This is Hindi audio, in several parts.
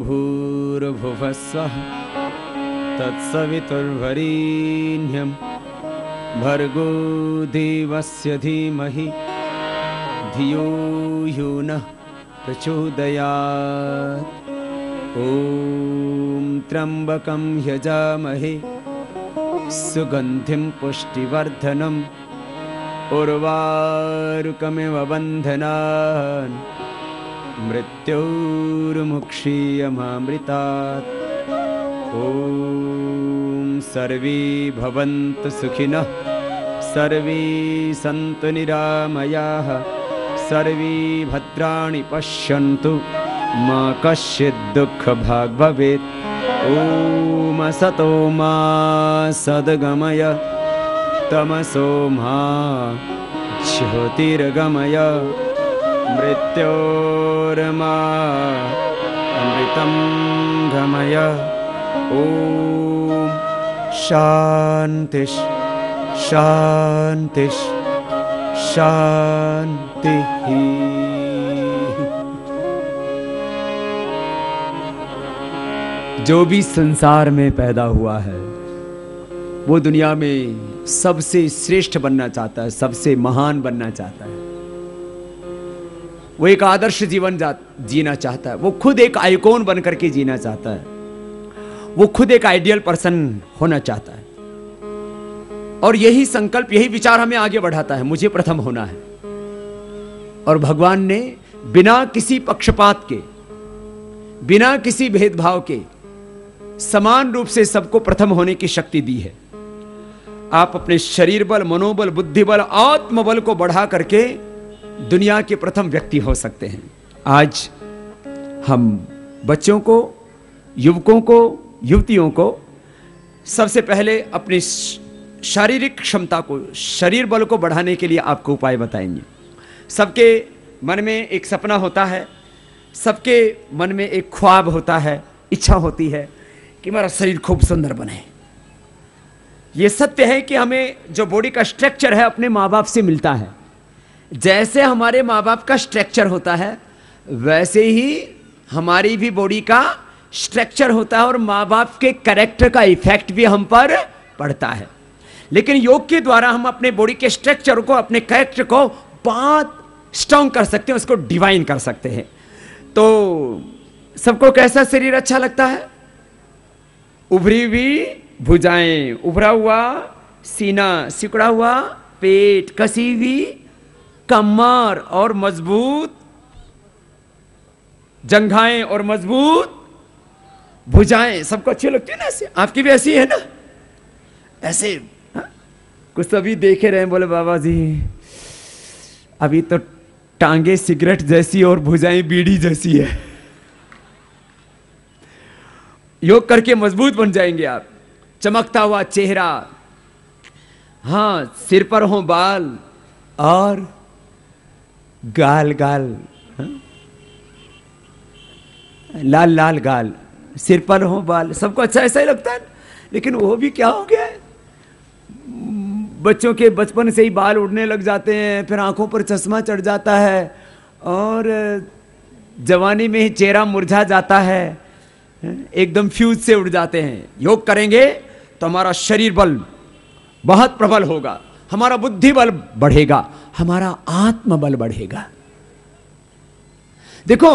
भूर्भुवस्सुः तत्सवितुर्वरेण्यं भर्गो देवस्य धीमहि धियो यो नः प्रचोदयात्। ॐ त्र्यम्बकं यजामहे सुगन्धिं पुष्टिवर्धनम् उर्वारुकमिव बन्धनान् मृत्योर्मुक्षीयमामृतात्। ॐ सर्वे भवन्तु सुखिनः सर्वे सन्तु निरामयाः सर्वे भद्राणि पश्यन्तु मा कश्चित् दुःखभाग् भवेत्। ॐ असतो मा सद्गमय तमसो मा ज्योतिर्गमय मृत्योर्मा अमृतं गमय। ॐ शान्ति शान्ति शान्तिः। जो भी संसार में पैदा हुआ है वो दुनिया में सबसे श्रेष्ठ बनना चाहता है, सबसे महान बनना चाहता है। वो एक आदर्श जीवन जीना चाहता है, वो खुद एक आइकॉन बन करके जीना चाहता है, वो खुद एक आइडियल पर्सन होना चाहता है। और यही संकल्प, यही विचार हमें आगे बढ़ाता है, मुझे प्रथम होना है। और भगवान ने बिना किसी पक्षपात के, बिना किसी भेदभाव के समान रूप से सबको प्रथम होने की शक्ति दी है। आप अपने शरीर बल, मनोबल, बुद्धि बल, आत्मबल को बढ़ा करके दुनिया के प्रथम व्यक्ति हो सकते हैं। आज हम बच्चों को, युवकों को, युवतियों को सबसे पहले अपनी शारीरिक क्षमता को, शरीर बल को बढ़ाने के लिए आपको उपाय बताएंगे। सबके मन में एक सपना होता है, सबके मन में एक ख्वाब होता है, इच्छा होती है कि मेरा शरीर खूब सुंदर बने। ये सत्य है कि हमें जो बॉडी का स्ट्रक्चर है अपने माँ बाप से मिलता है। जैसे हमारे माँ बाप का स्ट्रक्चर होता है वैसे ही हमारी भी बॉडी का स्ट्रक्चर होता है और माँ बाप के कैरेक्टर का इफेक्ट भी हम पर पड़ता है। लेकिन योग के द्वारा हम अपने बॉडी के स्ट्रक्चर को, अपने कैरेक्टर को बहुत स्ट्रॉन्ग कर सकते हैं, उसको डिवाइन कर सकते हैं। तो सबको कैसा शरीर अच्छा लगता है? उभरी हुई भुजाएं, उभरा हुआ सीना, सिकुड़ा हुआ पेट, कसी हुई कमर और मजबूत जंघाएं और मजबूत भुजाएं, सबको अच्छी लगती है ना? ऐसे आपकी भी ऐसी है ना? ऐसे हा? कुछ सभी देखे रहे, बोले बाबा जी अभी तो टांगे सिगरेट जैसी और भुजाएं बीड़ी जैसी है। योग करके मजबूत बन जाएंगे आप। चमकता हुआ चेहरा, हाँ, सिर पर हो बाल और गाल गाल, हाँ? लाल लाल गाल, सिर पर हो बाल, सबको अच्छा ऐसा ही लगता है। लेकिन वो भी क्या हो गया है, बच्चों के बचपन से ही बाल उड़ने लग जाते हैं, फिर आंखों पर चश्मा चढ़ जाता है और जवानी में ही चेहरा मुरझा जाता है, एकदम फ्यूज से उड़ जाते हैं। योग करेंगे तो हमारा शरीर बल बहुत प्रबल होगा, हमारा बुद्धि बल बढ़ेगा, हमारा आत्मबल बढ़ेगा। देखो,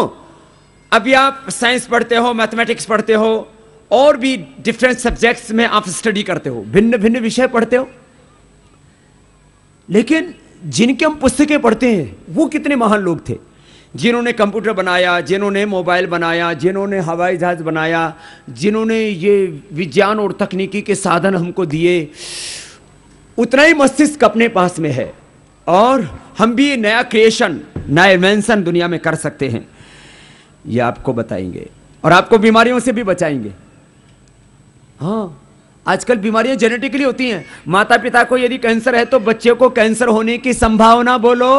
अभी आप साइंस पढ़ते हो, मैथमेटिक्स पढ़ते हो, और भी डिफरेंट सब्जेक्ट्स में आप स्टडी करते हो, भिन्न भिन्न विषय पढ़ते हो, लेकिन जिनके हम पुस्तकें पढ़ते हैं वो कितने महान लोग थे, जिन्होंने कंप्यूटर बनाया, जिन्होंने मोबाइल बनाया, जिन्होंने हवाई जहाज बनाया, जिन्होंने ये विज्ञान और तकनीकी के साधन हमको दिए, उतना ही मस्तिष्क अपने पास में है, और हम भी नया क्रिएशन, नया इन्वेंशन दुनिया में कर सकते हैं। ये आपको बताएंगे और आपको बीमारियों से भी बचाएंगे। हाँ, आजकल बीमारियां जेनेटिकली होती हैं। माता पिता को यदि कैंसर है तो बच्चे को कैंसर होने की संभावना बोलो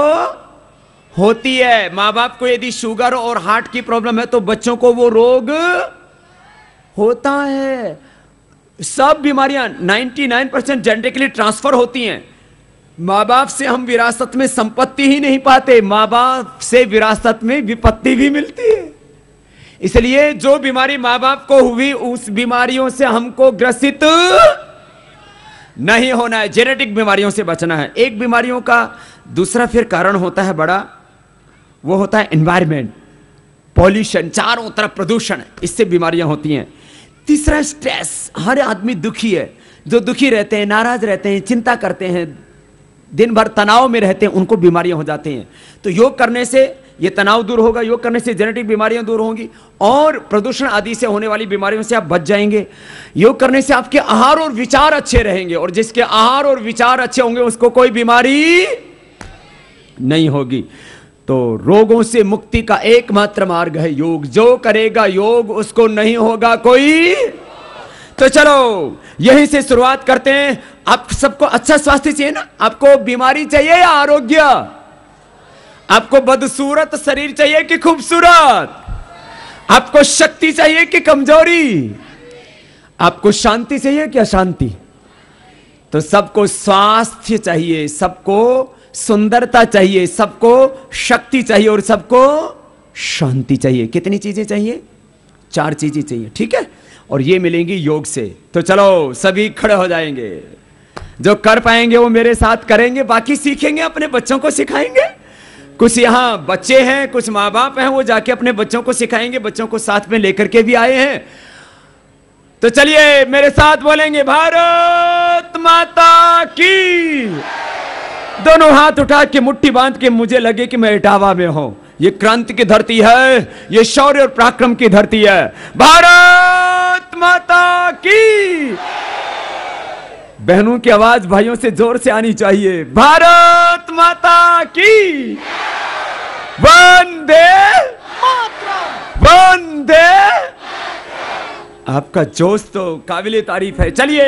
होती है। माँ बाप को यदि शुगर और हार्ट की प्रॉब्लम है तो बच्चों को वो रोग होता है। सब बीमारियां 99% जेनेटिकली ट्रांसफर होती हैं। माँ बाप से हम विरासत में संपत्ति ही नहीं पाते, माँ बाप से विरासत में विपत्ति भी मिलती है। इसलिए जो बीमारी माँ बाप को हुई उस बीमारियों से हमको ग्रसित नहीं होना है, जेनेटिक बीमारियों से बचना है। एक बीमारियों का दूसरा फिर कारण होता है बड़ा, वो होता है एनवायरमेंट, पॉल्यूशन, चारों तरफ प्रदूषण, इससे बीमारियां होती हैं। तीसरा स्ट्रेस, हर आदमी दुखी है, जो दुखी रहते हैं, नाराज रहते हैं, चिंता करते हैं, दिन भर तनाव में रहते हैं, उनको बीमारियां हो जाती हैं। तो योग करने से ये तनाव दूर होगा, योग करने से जेनेटिक बीमारियां दूर होंगी और प्रदूषण आदि से होने वाली बीमारियों से आप बच जाएंगे। योग करने से आपके आहार और विचार अच्छे रहेंगे, और जिसके आहार और विचार अच्छे होंगे उसको कोई बीमारी नहीं होगी। तो रोगों से मुक्ति का एकमात्र मार्ग है योग। जो करेगा योग उसको नहीं होगा कोई। तो चलो यहीं से शुरुआत करते हैं। आप सबको अच्छा स्वास्थ्य चाहिए ना? आपको बीमारी चाहिए या आरोग्य? आपको बदसूरत शरीर चाहिए कि खूबसूरत? आपको शक्ति चाहिए कि कमजोरी? आपको शांति चाहिए कि अशांति? तो सबको स्वास्थ्य चाहिए, सबको सुंदरता चाहिए, सबको शक्ति चाहिए और सबको शांति चाहिए। कितनी चीजें चाहिए? 4 चीजें चाहिए, ठीक है? और ये मिलेंगी योग से। तो चलो सभी खड़े हो जाएंगे। जो कर पाएंगे वो मेरे साथ करेंगे, बाकी सीखेंगे, अपने बच्चों को सिखाएंगे। कुछ यहाँ बच्चे हैं, कुछ माँ बाप हैं, वो जाके अपने बच्चों को सिखाएंगे, बच्चों को साथ में लेकर के भी आए हैं। तो चलिए मेरे साथ बोलेंगे, भारत माता की। दोनों हाथ उठा के मुट्ठी बांध के मुझे लगे कि मैं इटावा में हूं। ये क्रांति की धरती है, ये शौर्य और पराक्रम की धरती है। भारत माता की। बहनों की आवाज भाइयों से जोर से आनी चाहिए। भारत माता की। वंदे मातरम। वंदे। आपका जोश तो काबिले तारीफ है। चलिए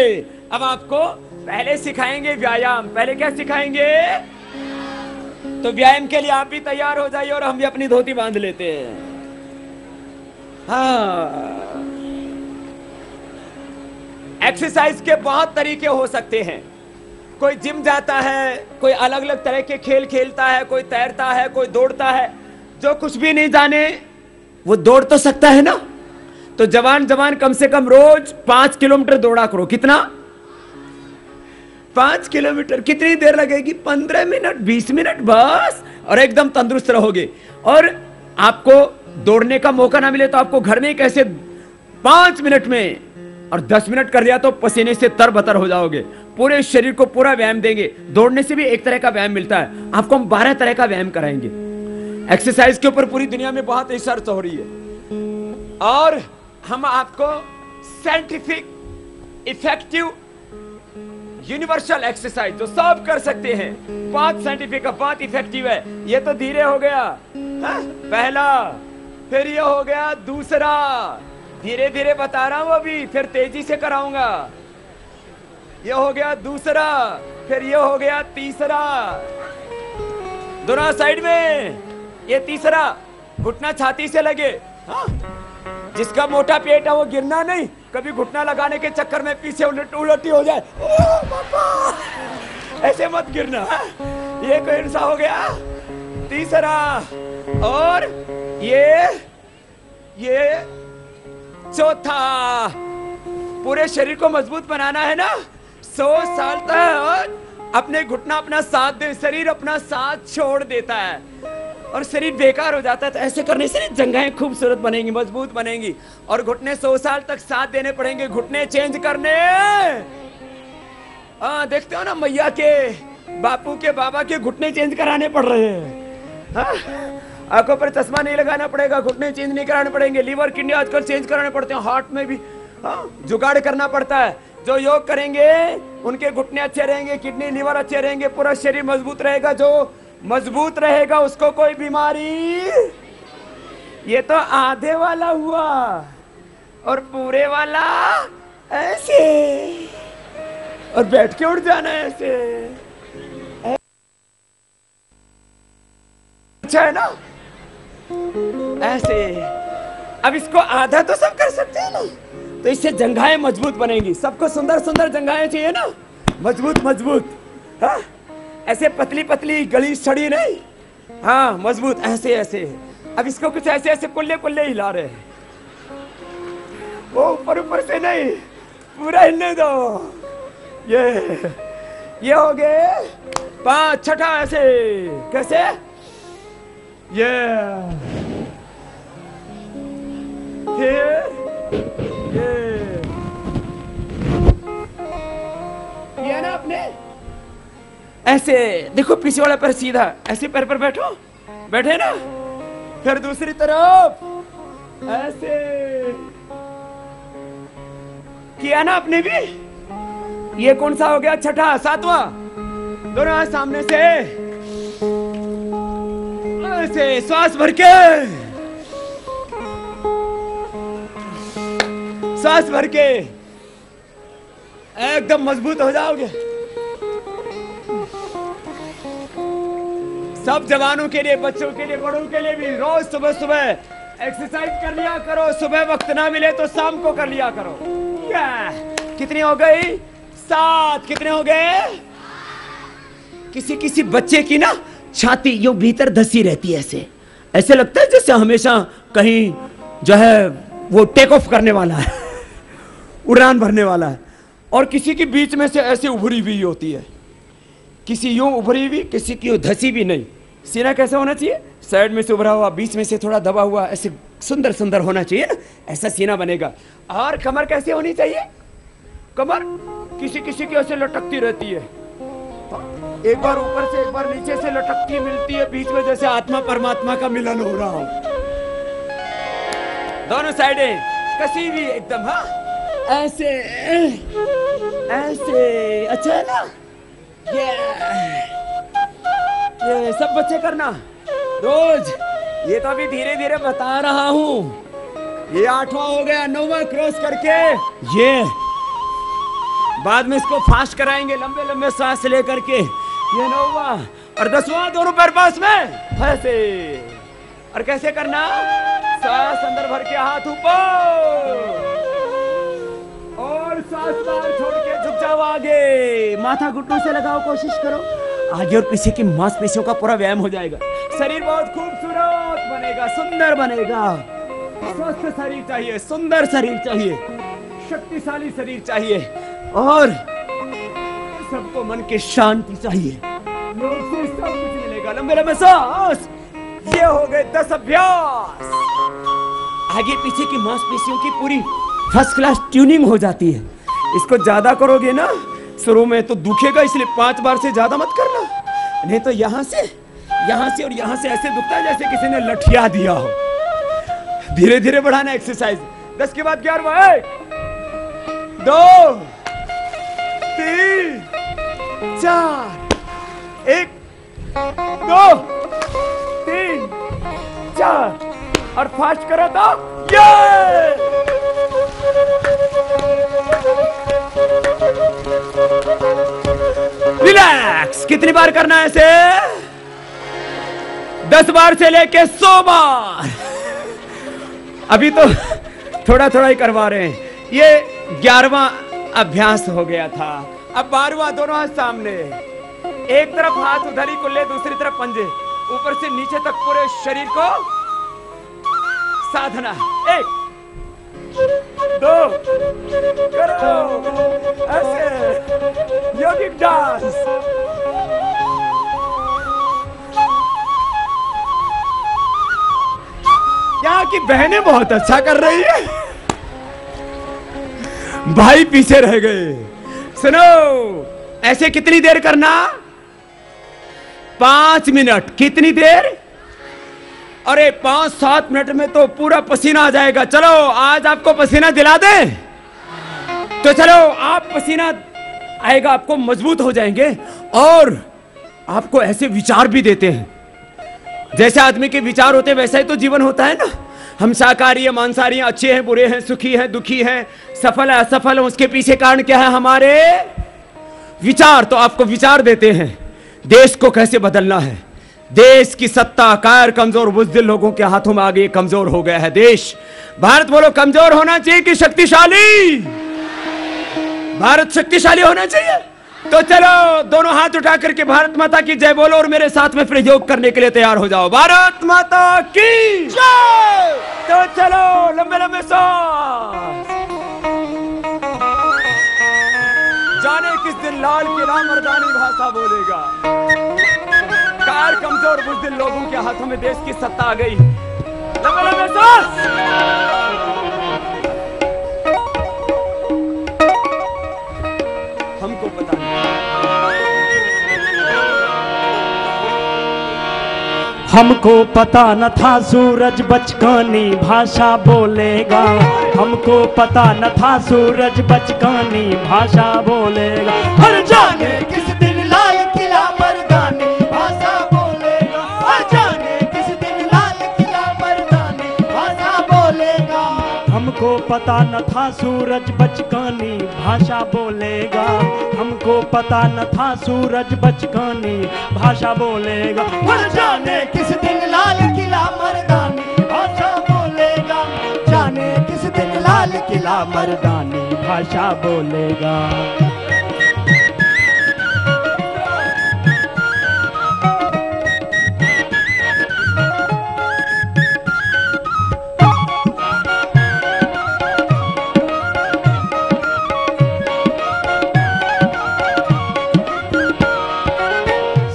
अब आपको पहले सिखाएंगे व्यायाम। पहले क्या सिखाएंगे? तो व्यायाम के लिए आप भी तैयार हो जाइए और हम भी अपनी धोती बांध लेते हैं। हाँ, एक्सरसाइज के बहुत तरीके हो सकते हैं। कोई जिम जाता है, कोई अलग अलग तरह के खेल खेलता है, कोई तैरता है, कोई दौड़ता है। जो कुछ भी नहीं जाने वो दौड़ तो सकता है ना? तो जवान कम से कम रोज 5 किलोमीटर दौड़ा करो। कितना? 5 किलोमीटर। कितनी देर लगेगी? 15 मिनट, 20 मिनट बस, और एकदम तंदुरुस्त रहोगे। और आपको दौड़ने का मौका ना मिले तो आपको घर में कैसे 5 मिनट में और 10 मिनट कर दिया तो पसीने से तरबतर हो जाओगे। पूरे शरीर को पूरा व्यायाम देंगे। दौड़ने से भी एक तरह का व्यायाम मिलता है। आपको हम 12 तरह का व्यायाम कराएंगे। एक्सरसाइज के ऊपर पूरी दुनिया में बहुत रिसर्च हो रही है और हम आपको साइंटिफिक, इफेक्टिव, यूनिवर्सल एक्सरसाइज जो सब कर सकते हैं। 5 साइंटिफिक, 5 इफेक्टिव है। ये तो धीरे हो गया, हा? पहला, फिर ये हो गया दूसरा। धीरे धीरे बता रहा हूं अभी, फिर तेजी से कराऊंगा। ये हो गया दूसरा, फिर ये हो गया तीसरा। दोनों साइड में। ये तीसरा, घुटना छाती से लगे। हा? जिसका मोटा पेट है वो गिरना नहीं, कभी घुटना लगाने के चक्कर में पीछे उलटी हो जाए। ओ बाबा, ऐसे मत गिरना। ये कौन सा हो गया? तीसरा। और ये चौथा। पूरे शरीर को मजबूत बनाना है ना? 100 साल तक अपने घुटना अपना साथ दे, शरीर अपना साथ छोड़ देता है और शरीर बेकार हो जाता है। तो ऐसे करने से जंघें खूबसूरत बनेंगी, मजबूत बनेंगी और घुटने 100 साल तक साथ देने पड़ेंगे। घुटने चेंज करने, हाँ देखते हो ना, मैया के बापू के बाबा के घुटने चेंज कराने पड़ रहे हैं। आंखों पर चश्मा नहीं लगाना पड़ेगा, घुटने चेंज नहीं कराने पड़ेंगे। लीवर किडनी आजकल चेंज कराने पड़ते हैं, हार्ट में भी जुगाड़ करना पड़ता है। जो योग करेंगे उनके घुटने अच्छे रहेंगे, किडनी लीवर अच्छे रहेंगे, पूरा शरीर मजबूत रहेगा। जो मजबूत रहेगा उसको कोई बीमारी, ये तो आधे वाला हुआ और पूरे वाला ऐसे, और बैठ के उठ जाना ऐसे, अच्छा है ना ऐसे। अब इसको आधा तो सब कर सकते हैं ना, तो इससे जंघाएं मजबूत बनेंगी। सबको सुंदर सुंदर जंघाएं चाहिए ना, मजबूत मजबूत, हाँ ऐसे पतली पतली गली सड़ी नहीं, हाँ मजबूत ऐसे ऐसे। अब इसको कुछ ऐसे ऐसे कुल्ले कुल्ले हिला रहे हैं, वो ऊपर ऊपर से नहीं, पूरा हिलने दो। ये हो गए 5 छठा ऐसे, कैसे ये ये ना अपने ऐसे देखो, पीछे वाला पैर सीधा, ऐसे पैर पर बैठो, बैठे ना, फिर दूसरी तरफ ऐसे किया ना अपने भी। ये कौन सा हो गया, छठा, सातवां। दोनों हाथ सामने से ऐसे श्वास भर के, श्वास भर के एकदम मजबूत हो जाओगे। सब जवानों के लिए, बच्चों के लिए, बड़ों के लिए भी रोज सुबह सुबह एक्सरसाइज कर लिया करो। सुबह वक्त ना मिले तो शाम को कर लिया करो। क्या कितनी हो गई, 7। कितने हो गए? किसी किसी बच्चे की ना छाती यूं भीतर धसी रहती है, ऐसे ऐसे लगता है जैसे हमेशा कहीं जो है वो टेक ऑफ करने वाला है, उड़ान भरने वाला है। और किसी की बीच में से ऐसे उभरी हुई होती है, किसी यूं उभरी हुई, किसी की यूं धसी भी नहीं। सीना कैसा होना चाहिए, साइड में से उभरा हुआ, बीच में से थोड़ा दबा हुआ, ऐसे सुंदर सुंदर होना चाहिए ना, ऐसा सीना बनेगा। और कमर कैसे होनी चाहिए, कमर किसी किसी की ऐसे लटकती रहती है, एक बार ऊपर से एक बार नीचे से लटकती मिलती है, बीच में जैसे आत्मा परमात्मा का मिलन हो रहा हो। दोनों साइडें कसी भी एकदम, हाँ ऐसे ऐसे, अच्छा है ना। ये सब बच्चे करना रोज। ये तो अभी धीरे धीरे बता रहा हूं। ये 8वां हो गया, 9वां क्रॉस करके ये बाद में इसको फास्ट कराएंगे, लंबे लंबे सांस लेकर के। ये 9वां और 10वां, दोनों पैर पास में ऐसे। और कैसे करना, सांस अंदर भर के हाथ ऊपर और सांस बाहर छोड़ के झुक जाओ आगे। माथा घुटनों से लगाओ, कोशिश करो। आगे और पीछे की मांसपेशियों का पूरा व्यायाम हो जाएगा। शरीर बहुत खूबसूरत बनेगा, सुंदर बनेगा। स्वस्थ शरीर चाहिए, सुंदर शरीर चाहिए, शक्तिशाली शरीर चाहिए और सबको मन की शांति चाहिए। योग से सब कुछ मिलेगा। लंबे लंबे सांस। ये हो गए 10 अभ्यास। आगे पीछे की मांसपेशियों की पूरी फर्स्ट क्लास ट्यूनिंग हो जाती है। इसको ज्यादा करोगे ना शुरू में तो दुखेगा, इसलिए 5 बार से ज्यादा मत करना, नहीं तो यहां से और यहां से ऐसे दुखता है जैसे किसी ने लठिया दिया हो। धीरे धीरे बढ़ाना एक्सरसाइज। 10 के बाद 11वां, 1 2 3 4, 1 2 3 4 और फास्ट करो तो ये। रिलैक्स। कितनी बार करना है इसे? 10 बार से लेके 100 बार। अभी तो थोड़ा थोड़ा ही करवा रहे हैं। ये 11वां अभ्यास हो गया था। अब 12वां, दोनों हाथ सामने, एक तरफ हाथ उधर ही कुल्ले, दूसरी तरफ पंजे, ऊपर से नीचे तक पूरे शरीर को साधना। 1 2 करो ऐसे योगिक डांस। बहनें बहुत अच्छा कर रही है, भाई पीछे रह गए। सुनो, ऐसे कितनी देर करना? 5 मिनट। कितनी देर? अरे 5-7 मिनट में तो पूरा पसीना आ जाएगा। चलो आज आपको पसीना दिला दे। तो चलो, आप पसीना आएगा, आपको मजबूत हो जाएंगे। और आपको ऐसे विचार भी देते हैं, जैसे आदमी के विचार होते हैं वैसा ही तो जीवन होता है ना। हम शाकाहारी हैं, मांसाहारी हैं, अच्छे हैं, बुरे हैं, सुखी हैं, दुखी हैं, सफल है, असफल है, उसके पीछे कारण क्या है? हमारे विचार। तो आपको विचार देते हैं देश को कैसे बदलना है। देश की सत्ता कायर, कमजोर, बुज़दिल लोगों के हाथों में आगे कमजोर हो गया है देश। भारत बोलो, कमजोर होना चाहिए कि शक्तिशाली? भारत शक्तिशाली होना चाहिए। तो चलो दोनों हाथ उठा करके भारत माता की जय बोलो और मेरे साथ में फिर योग करने के लिए तैयार हो जाओ। भारत माता की जय। तो चलो लंबे लंबे सांस। जाने किस दिन लाल किला मर्दानी भाषा बोलेगा। कार कमजोर बुज़दिल लोगों के हाथों में देश की सत्ता आ गई। लंबे लंबे सांस। हमको पता नहीं, हमको पता न था सूरज बचकानी भाषा बोलेगा। हमको पता न था सूरज बचकानी भाषा बोलेगा। हर जाने किस दिन लाल किला मर्दानी भाषा बोलेगा। हर जाने किस दिन लाल किला मर्दानी भाषा बोलेगा। हमको पता न था सूरज बचकानी भाषा बोलेगा। हमको पता न था सूरज बचकानी भाषा बोलेगा। हर जाने किस दिन लाल किला मर्दानी भाषा बोलेगा। जाने किस दिन लाल किला मर्दानी भाषा बोलेगा।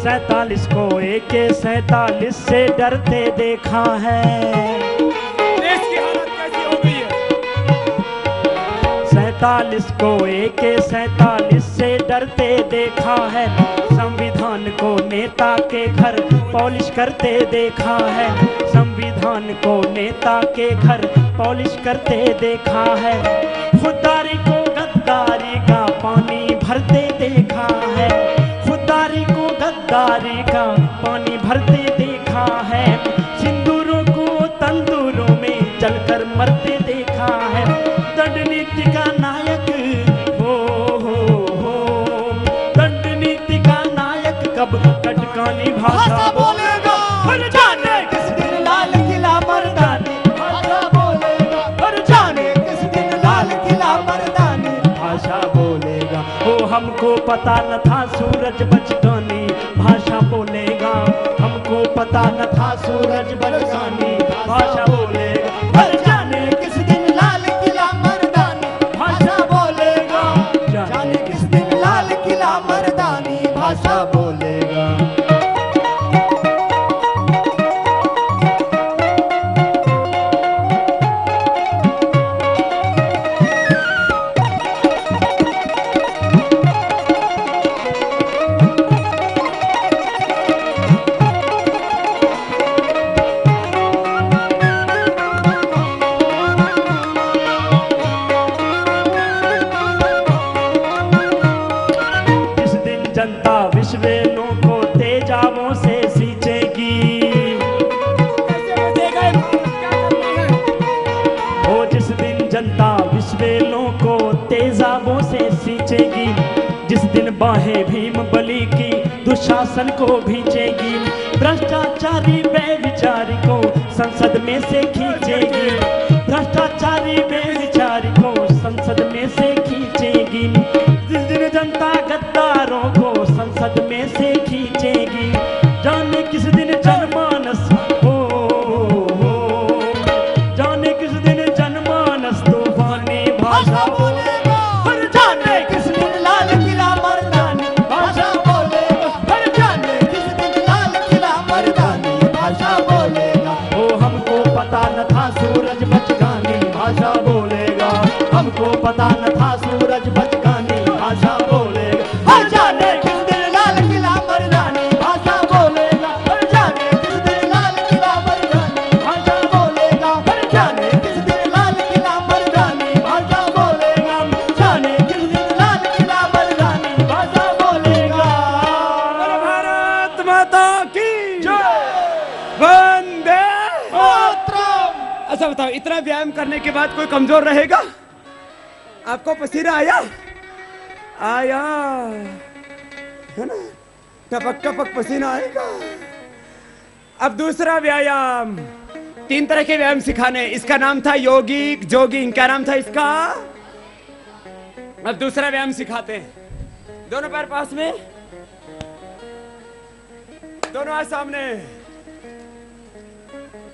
सैतालीस को AK-47 से डरते देखा है। देश की हालत कैसी हो गई है? 47 को AK-47 से डरते देखा है। संविधान को नेता के घर पॉलिश करते देखा है। संविधान को नेता के घर पॉलिश करते देखा है। खुददारी को गद्दारी का पानी भरते देखा है। खुददारी को गद्दारी का पानी भरते देखा है। सिंदूरों को तंदूरों में जलकर मरते देखा है। दंड नीति का नायक हो दंड नीति का नायक कब टटकानी भाषा बोलेगा। हर जाने किस दिन लाल किला मर्दानी भाषा बोलेगा। हर जाने किस दिन लाल किला मर्दानी भाषा बोलेगा। ओ हमको पता न था सूरज बचकानी भाषा बोलेगा। हमको पता न था सूरज बचकानी भाषा बोलेगा। हर जाने किस दिन लाल किला मर्दानी भाषा बोलेगा। जाने किस दिन लाल किला मर्दानी भाषा बोलेगा। जनता विश्वेलों को तेजाबों से सींचेगी। ओ जिस दिन जनता विश्वेलों को तेजाबों से सींचेगी। जिस दिन बाहें भीम बली की दुशासन को भींचेगी। भ्रष्टाचारी बेविचारी को संसद में से खींचेगी। भ्रष्टाचारी बेविचारी को संसद में से खींचेगी। जिस दिन जनता गद्दारों को संसद में से खींचेगी। जाने किस दिन जनमानस हो जाने किस दिन जनमानस तूफानी भाषा बोलेगा। हर जाने किस दिन लाल किला मर्दानी भाषा बोलेगा। हर जाने किस दिन लाल किला मर्दानी भाषा बोलेगा। ओ हमको पता न था सूरज माता की वंदे मातरम। अच्छा बताओ, इतना व्यायाम करने के बाद कोई कमजोर रहेगा? आपको पसीना आया? आया है ना, टपक टपक पसीना आएगा। अब दूसरा व्यायाम, 3 तरह के व्यायाम सिखाने। इसका नाम था योगिक जोगिंग। क्या नाम था इसका? अब दूसरा व्यायाम सिखाते हैं। दोनों पैर पास में, दोनों हाथ सामने।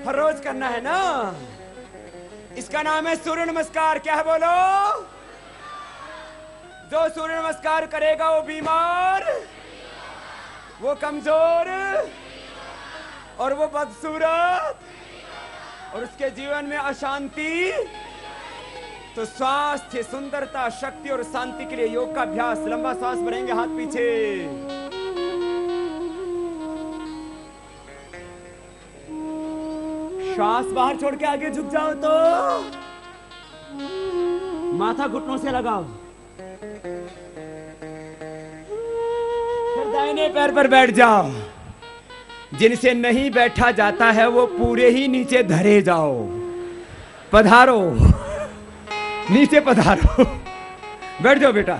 हर रोज करना है ना। इसका नाम है सूर्य नमस्कार। क्या है बोलो? जो सूर्य नमस्कार करेगा वो बीमार, वो कमजोर और वो बदसूरत और उसके जीवन में अशांति। तो स्वास्थ्य, सुंदरता, शक्ति और शांति के लिए योग का अभ्यास। लंबा सांस भरेंगे, हाथ पीछे। श्वास बाहर छोड़ के आगे झुक जाओ तो माथा घुटनों से लगाओ। फिर दाहिने पैर पर बैठ जाओ। जिनसे नहीं बैठा जाता है वो पूरे ही नीचे धरे जाओ। पधारो, नीचे पधारो। बैठ जाओ बेटा।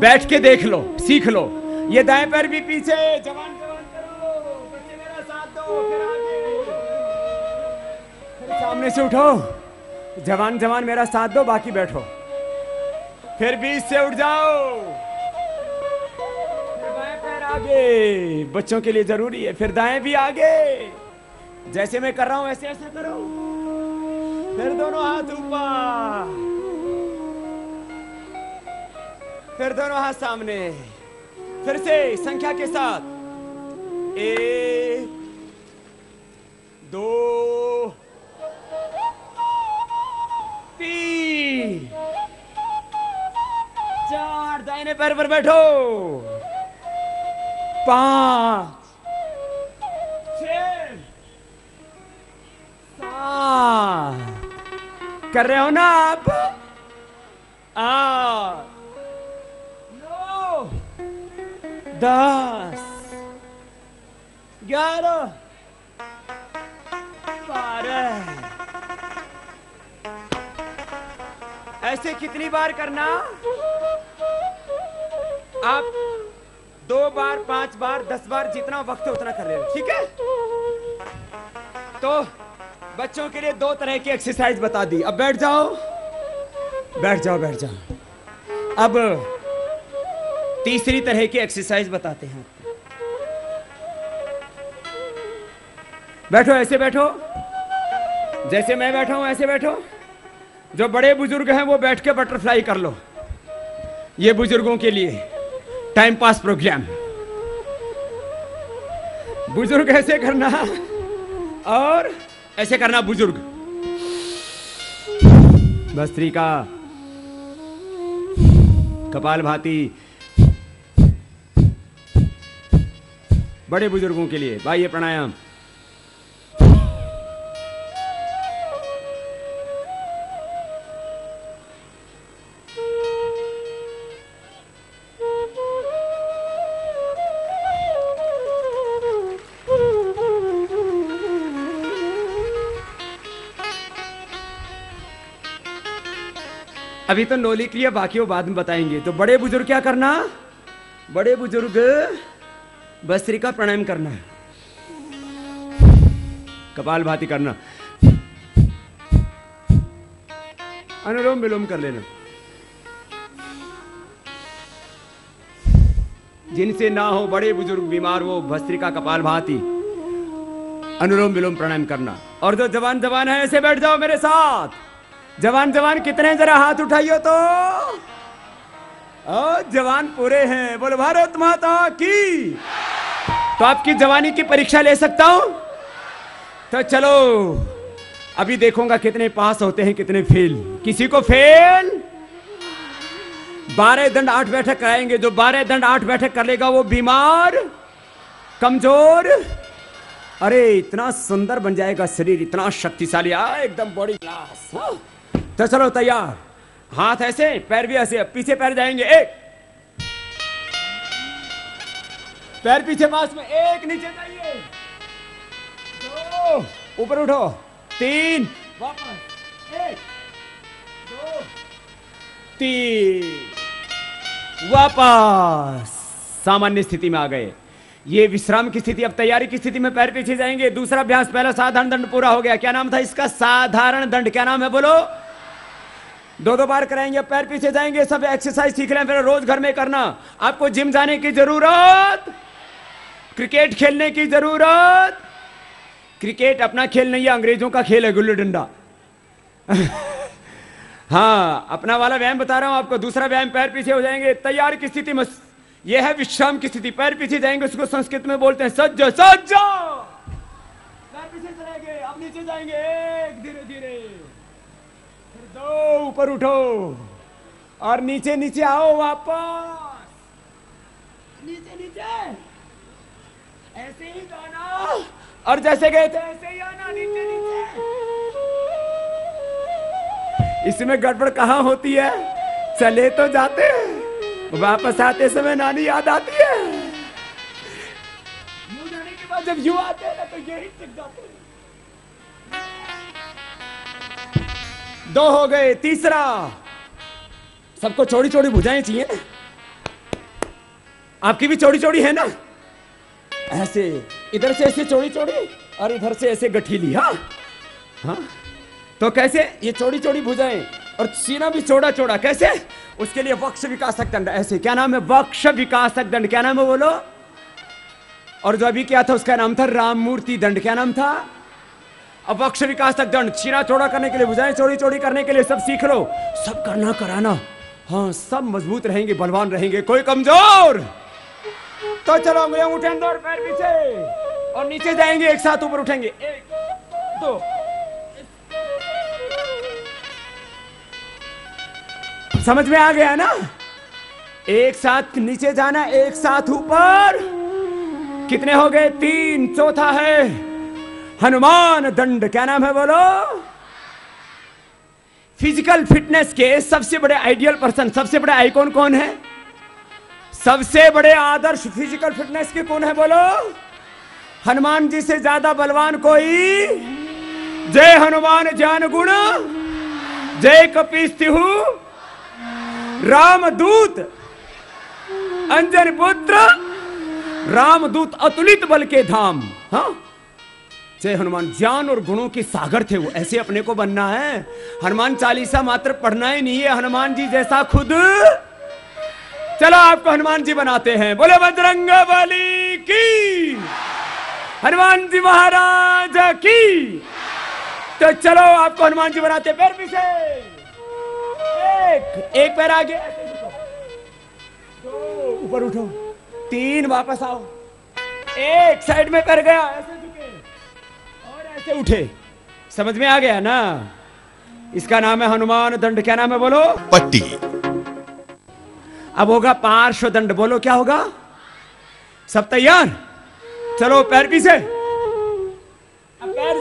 बैठ के देख लो, सीख लो। ये दाएं पैर भी पीछे। जवान जवान करो, बच्चे मेरा साथ दो। फिर आगे, फिर सामने से उठो। जवान जवान मेरा साथ दो, बाकी बैठो। फिर बीच से उठ जाओ। फिर बाएं पैर आगे, बच्चों के लिए जरूरी है। फिर दाएं भी आगे। जैसे मैं कर रहा हूं ऐसे ऐसे करो। फिर दोनों हाथ ऊपर, फिर दोनों हाथ सामने। फिर से संख्या के साथ, 1 2 3 4। दाहिने पैर पर बैठो। 5 6 7। कर रहे हो ना आप? 8 9 10 11 12। ऐसे कितनी बार करना? आप 2 बार, 5 बार, 10 बार, जितना वक्त है उतना कर रहे हो, ठीक है? तो बच्चों के लिए 2 तरह की एक्सरसाइज बता दी। अब बैठ जाओ, बैठ जाओ, बैठ जाओ। अब तीसरी तरह की एक्सरसाइज बताते हैं। बैठो, ऐसे बैठो, जैसे मैं बैठा हूं ऐसे बैठो। जो बड़े बुजुर्ग हैं वो बैठ के बटरफ्लाई कर लो। ये बुजुर्गों के लिए टाइम पास प्रोग्राम। बुजुर्ग ऐसे करना और ऐसे करना। बुजुर्ग भस्त्रिका, कपालभाति, बड़े बुजुर्गों के लिए बाह्य प्राणायाम। अभी तो नौली क्रिया बाकी वो बाद में बताएंगे। तो बड़े बुजुर्ग क्या करना? बड़े बुजुर्ग भस्त्रिका प्राणायाम करना है, कपालभाति करना, अनुलोम विलोम कर लेना। जिनसे ना हो, बड़े बुजुर्ग बीमार हो, भस्त्रिका, कपालभाति, अनुलोम विलोम प्राणायाम करना। और जो जवान जवान है ऐसे बैठ जाओ मेरे साथ। जवान जवान कितने, जरा हाथ उठाइयो तो। जवान पूरे हैं, बोलो भारत माता की। तो आपकी जवानी की परीक्षा ले सकता हूं? तो चलो अभी देखूंगा कितने पास होते हैं, कितने फेल। किसी को फेल? 12 दंड 8 बैठक कराएंगे। जो 12 दंड 8 बैठक कर लेगा वो बीमार, कमजोर, अरे इतना सुंदर बन जाएगा शरीर, इतना शक्तिशाली, एकदम बॉडी क्लास। तो चलो तैयार। हाथ ऐसे, पैर भी ऐसे। पीछे पैर जाएंगे। 1 पैर पीछे पास में, एक नीचे जाइए, दो ऊपर उठो, तीन वापस, एक दो तीन वापस, सामान्य स्थिति में आ गए। ये विश्राम की स्थिति। अब तैयारी की स्थिति में पैर पीछे जाएंगे। दूसरा अभ्यास, पहला साधारण दंड पूरा हो गया। क्या नाम था इसका? साधारण दंड। क्या नाम है बोलो? दो बार कराएंगे। पैर पीछे जाएंगे। सब एक्सरसाइज सीख रहे हैं, फिर रोज घर में करना। आपको जिम जाने की जरूरत, क्रिकेट खेलने की जरूरत, क्रिकेट अपना खेल नहीं है, अंग्रेजों का खेल है, गुल्ली डंडा। हाँ, अपना वाला व्यायाम बता रहा हूं आपको। दूसरा व्यायाम, पैर पीछे हो जाएंगे। तैयार की स्थिति में, यह है विश्राम की स्थिति। पैर पीछे जाएंगे, उसको संस्कृत में बोलते हैं सज्ज सज्ज। पैर पीछे चलेंगे, अब नीचे जाएंगे, एक धीरे धीरे, फिर दो ऊपर उठो और नीचे नीचे आओ, वापस नीचे नीचे, ऐसे ही जाना और जैसे गए थे ऐसे ही आना, नीचे नीचे। इसमें गड़बड़ कहां होती है? चले तो जाते हैं, वापस आते समय नानी याद आती है। यूं जाने के बाद जब यूं आते हैं तो यही टिक जाते हैं। दो हो गए। तीसरा, सबको चौड़ी चौड़ी भुजाएं चाहिए ना? आपकी भी चौड़ी चौड़ी है ना? ऐसे इधर से ऐसे चौड़ी चौड़ी और इधर से ऐसे गठीली। हाँ हाँ, तो कैसे? ये चौड़ी चौड़ी भुजाएं और सीना भी चौड़ा चौड़ा। कैसे? उसके लिए वक्ष विकासक दंड। ऐसे, क्या नाम है? वक्ष विकासक दंड। क्या नाम है बोलो? और जो अभी क्या था उसका नाम था राम मूर्ति दंड। क्या नाम था? अब वक्ष विकासक दंड, सीना चौड़ा करने के लिए, भुजाएं चौड़ी चौड़ी करने के लिए। सब सीख लो, सब करना कराना। हाँ, सब मजबूत रहेंगे, बलवान रहेंगे, कोई कमजोर। तो चलो, उंगलियां उठे अंदर, पैर पीछे और नीचे जाएंगे, एक साथ ऊपर उठेंगे। एक दो, समझ में आ गया ना? एक साथ नीचे जाना, एक साथ ऊपर। कितने हो गए? तीन। चौथा है हनुमान दंड। क्या नाम है बोलो? फिजिकल फिटनेस के सबसे बड़े आइडियल पर्सन, सबसे बड़े आइकॉन कौन है? सबसे बड़े आदर्श फिजिकल फिटनेस के कौन है बोलो? हनुमान जी से ज्यादा बलवान कोई? जय हनुमान ज्ञान गुण, जय कपीस्तिहु रामदूत अंजन पुत्र, रामदूत अतुलित बल के धाम। हाँ, जय हनुमान। ज्ञान और गुणों के सागर थे वो। ऐसे अपने को बनना है। हनुमान चालीसा मात्र पढ़ना ही नहीं है, हनुमान जी जैसा खुद। चलो, आपको हनुमान जी बनाते हैं। बोले बजरंग बली की, हनुमान जी महाराज की। तो चलो, आपको हनुमान जी बनाते। पैर पीछे, एक पैर आगे, दो ऊपर उठो, तीन वापस आओ, एक साइड में पैर गया, ऐसे झुके और ऐसे उठे। समझ में आ गया ना? इसका नाम है हनुमान दंड। क्या नाम है बोलो? पट्टी। अब होगा पार्श्व दंड। बोलो क्या होगा? सब तैयार? चलो, पैर पीछे। अब पैर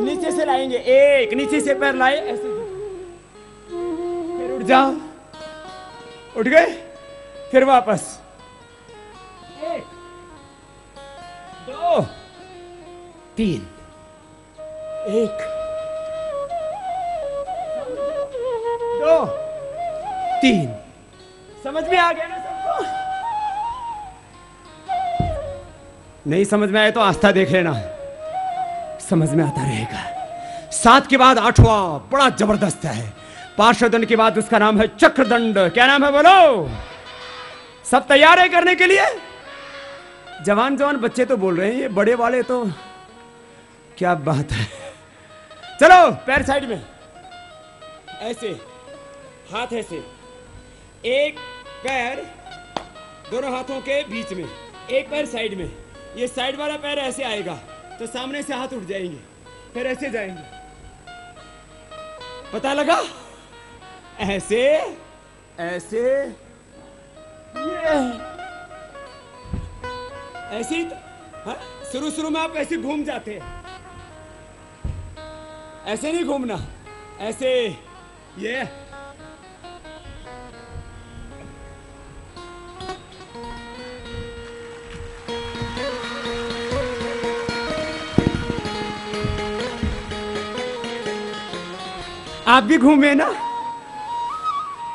नीचे से लाएंगे, एक नीचे से पैर लाए, ऐसे फिर उठ जाओ, उठ गए, फिर वापस, एक दो तीन, एक दो तीन। समझ में आ गया ना सबको? नहीं समझ में आए तो आस्था देख लेना, समझ में आता रहेगा। 7 के बाद 8वां बड़ा जबरदस्त है। पार्श्वदंड के बाद उसका नाम है चक्रदंड। क्या नाम है बोलो? सब तैयार है करने के लिए? जवान जवान बच्चे तो बोल रहे हैं, ये बड़े वाले तो क्या बात है। चलो, पैर साइड में, ऐसे हाथ ऐसे, एक पैर दोनों हाथों के बीच में, एक पैर साइड में। ये साइड वाला पैर ऐसे आएगा तो सामने से हाथ उठ जाएंगे, फिर ऐसे जाएंगे। पता लगा? ऐसे ऐसे, ये ऐसे ही। शुरू शुरू में आप ऐसे घूम जाते हैं, ऐसे नहीं घूमना, ऐसे। ये आप भी घूमे ना?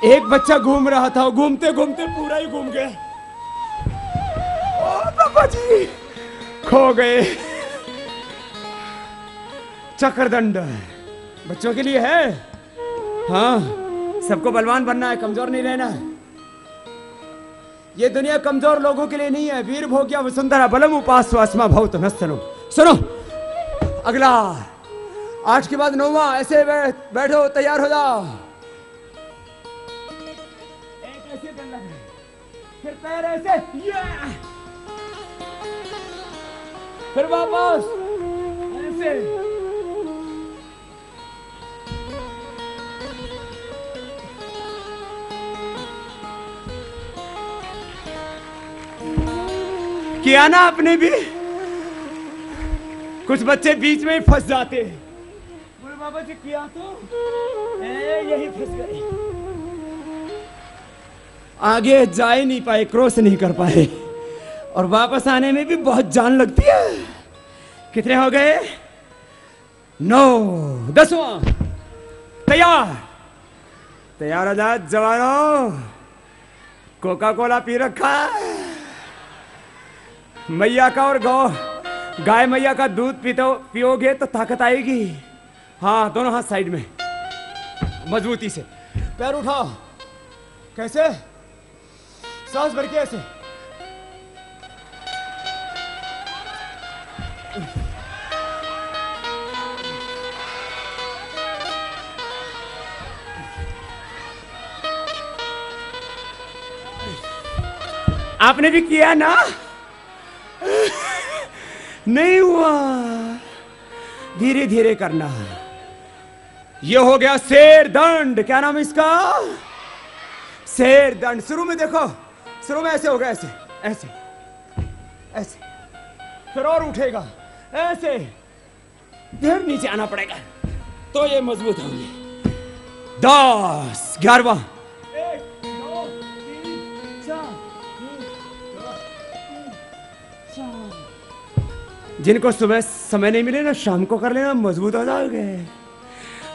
एक बच्चा घूम रहा था, घूमते घूमते पूरा ही घूम गया। ओ पापा जी, खो गए। चक्रदंड बच्चों के लिए है। हाँ, सबको बलवान बनना है, कमजोर नहीं रहना है। ये दुनिया कमजोर लोगों के लिए नहीं है। वीर भोग्या वसुंधरा बलम उपास्वास्मा भवत नस्तनो। सुनो, अगला 8 के बाद 9वां। ऐसे बैठो, तैयार हो जाओ। एक ऐसे करना है, फिर पैर ऐसे, फिर वापस ऐसे। किया ना आपने भी? कुछ बच्चे बीच में ही फंस जाते हैं। बोले बाबा जी किया तो यही फंस गए, आगे जा ही नहीं पाए, क्रॉस नहीं कर पाए, और वापस आने में भी बहुत जान लगती है। कितने हो गए? 9। 10वां। तैयार? तैयार हो जा जवानों। कोका कोला पी रखा, मैया का और गाय मैया का दूध पियोगे तो ताकत आएगी। हाँ, दोनों हाथ साइड में, मजबूती से। पैर उठाओ। कैसे? सांस भर के ऐसे। आपने भी किया ना? नहीं हुआ, धीरे धीरे करना। ये हो गया शेर दंड। क्या नाम है इसका? शेर दंड। शुरू में देखो, शुरू में ऐसे होगा, ऐसे ऐसे ऐसे, फिर और उठेगा ऐसे, फिर नीचे आना पड़ेगा तो ये मजबूत होंगे। 10। 11वां। 1 2 3 4। जिनको सुबह समय नहीं मिले ना, शाम को कर लेना, मजबूत हो जाओगे।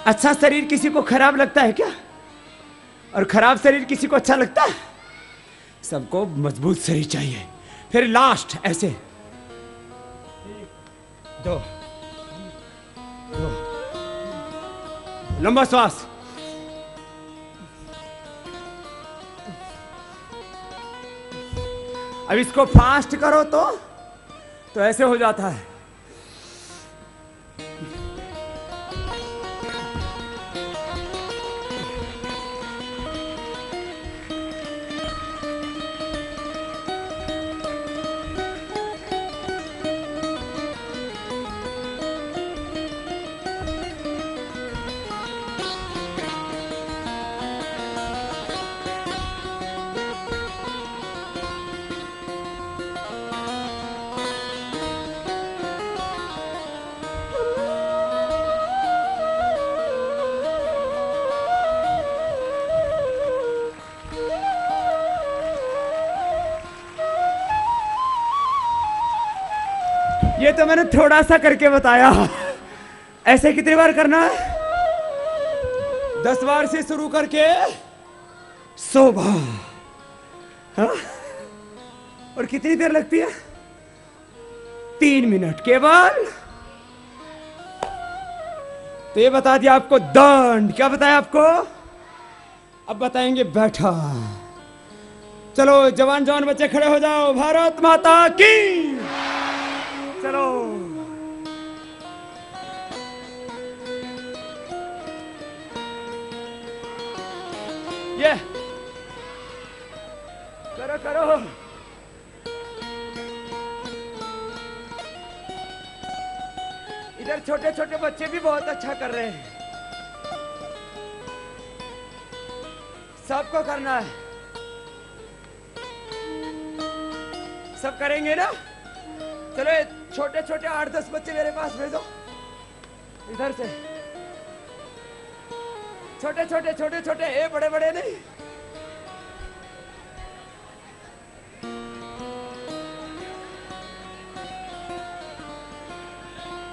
अच्छा शरीर किसी को खराब लगता है क्या? और खराब शरीर किसी को अच्छा लगता है? सबको मजबूत शरीर चाहिए। फिर लास्ट ऐसे, 1 2 2। लंबा श्वास। अब इसको फास्ट करो तो ऐसे हो जाता है। ये तो मैंने थोड़ा सा करके बताया। ऐसे कितनी बार करना है? 10 बार से शुरू करके 100 बार। हाँ? और कितनी देर लगती है? 3 मिनट केवल। तो ये बता दिया आपको दंड। क्या बताया आपको? अब बताएंगे बैठा। चलो जवान जवान बच्चे खड़े हो जाओ। भारत माता की। चलो ये करो करो। इधर छोटे छोटे बच्चे भी बहुत अच्छा कर रहे हैं। सबको करना है। सब करेंगे ना? चलो छोटे छोटे 8-10 बच्चे मेरे पास भेजो इधर से। छोटे छोटे छोटे छोटे, ये बड़े बड़े नहीं।